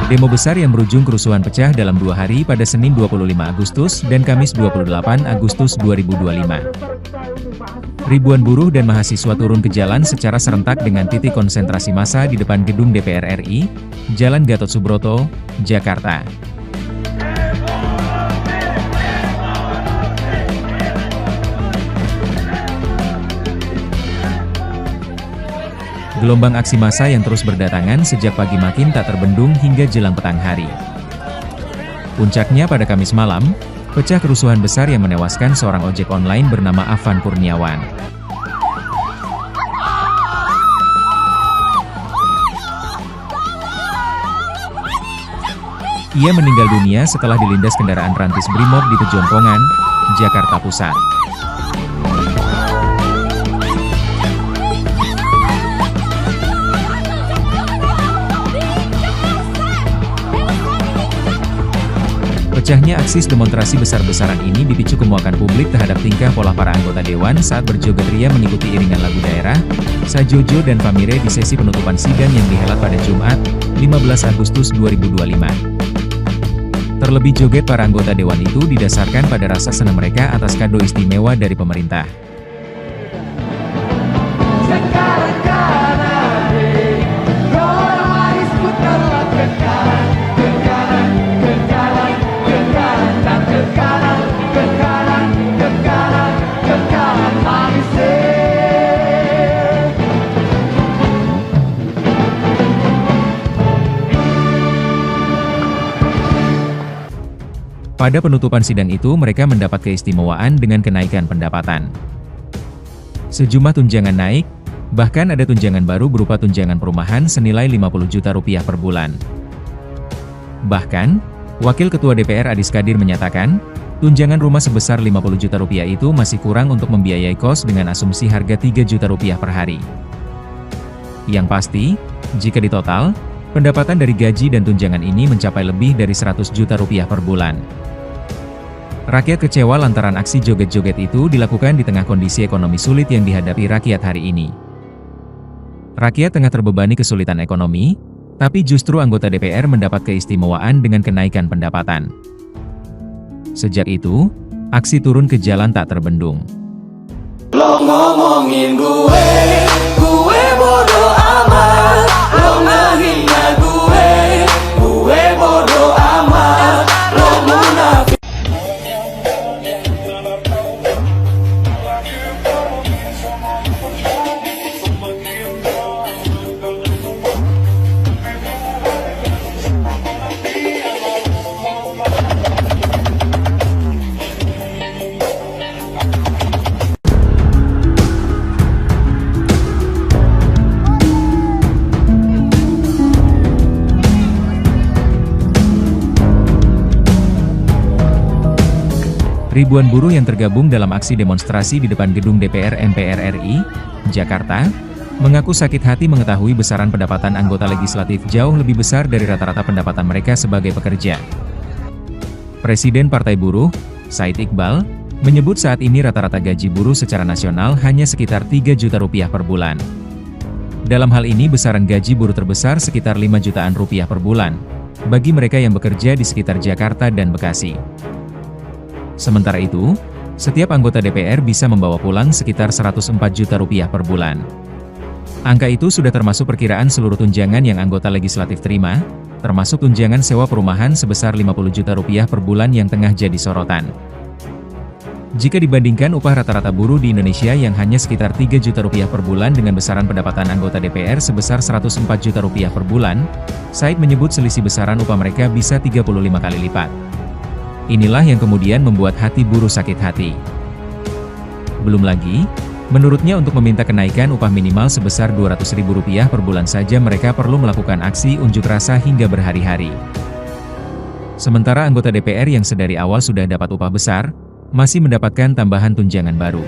Demo besar yang berujung kerusuhan pecah dalam 2 hari pada Senin 25 Agustus dan Kamis 28 Agustus 2025. Ribuan buruh dan mahasiswa turun ke jalan secara serentak dengan titik konsentrasi massa di depan gedung DPR RI, Jalan Gatot Subroto, Jakarta. Gelombang aksi massa yang terus berdatangan sejak pagi makin tak terbendung hingga jelang petang hari. Puncaknya pada Kamis malam, pecah kerusuhan besar yang menewaskan seorang ojek online bernama Afan Kurniawan. Ia meninggal dunia setelah dilindas kendaraan rantis Brimob di Pejompongan, Jakarta Pusat. Pecahnya aksi demonstrasi besar-besaran ini dipicu kemuakan publik terhadap tingkah pola para anggota dewan saat berjoget ria mengikuti iringan lagu daerah, Sajojo dan Famire di sesi penutupan sidang yang dihelat pada Jumat, 15 Agustus 2025. Terlebih joget para anggota dewan itu didasarkan pada rasa senang mereka atas kado istimewa dari pemerintah. Pada penutupan sidang itu mereka mendapat keistimewaan dengan kenaikan pendapatan. Sejumlah tunjangan naik, bahkan ada tunjangan baru berupa tunjangan perumahan senilai 50 juta rupiah per bulan. Bahkan, Wakil Ketua DPR Adis Kadir menyatakan, tunjangan rumah sebesar 50 juta rupiah itu masih kurang untuk membiayai kos dengan asumsi harga 3 juta rupiah per hari. Yang pasti, jika ditotal, pendapatan dari gaji dan tunjangan ini mencapai lebih dari 100 juta rupiah per bulan. Rakyat kecewa lantaran aksi joget-joget itu dilakukan di tengah kondisi ekonomi sulit yang dihadapi rakyat hari ini. Rakyat tengah terbebani kesulitan ekonomi, tapi justru anggota DPR mendapat keistimewaan dengan kenaikan pendapatan. Sejak itu, aksi turun ke jalan tak terbendung. Lo ngomongin gue bodo amat. Lo ngehina gue bodo amat. Lo munafik. Ribuan buruh yang tergabung dalam aksi demonstrasi di depan gedung DPR MPR RI, Jakarta, mengaku sakit hati mengetahui besaran pendapatan anggota legislatif jauh lebih besar dari rata-rata pendapatan mereka sebagai pekerja. Presiden Partai Buruh, Said Iqbal, menyebut saat ini rata-rata gaji buruh secara nasional hanya sekitar 3 juta rupiah per bulan. Dalam hal ini besaran gaji buruh terbesar sekitar 5 jutaan rupiah per bulan, bagi mereka yang bekerja di sekitar Jakarta dan Bekasi. Sementara itu, setiap anggota DPR bisa membawa pulang sekitar 104 juta rupiah per bulan. Angka itu sudah termasuk perkiraan seluruh tunjangan yang anggota legislatif terima, termasuk tunjangan sewa perumahan sebesar 50 juta rupiah per bulan yang tengah jadi sorotan. Jika dibandingkan upah rata-rata buruh di Indonesia yang hanya sekitar 3 juta rupiah per bulan dengan besaran pendapatan anggota DPR sebesar 104 juta rupiah per bulan, Said menyebut selisih besaran upah mereka bisa 35 kali lipat. Inilah yang kemudian membuat hati buruh sakit hati. Belum lagi, menurutnya untuk meminta kenaikan upah minimal sebesar Rp200.000 per bulan saja mereka perlu melakukan aksi unjuk rasa hingga berhari-hari. Sementara anggota DPR yang sedari awal sudah dapat upah besar, masih mendapatkan tambahan tunjangan baru.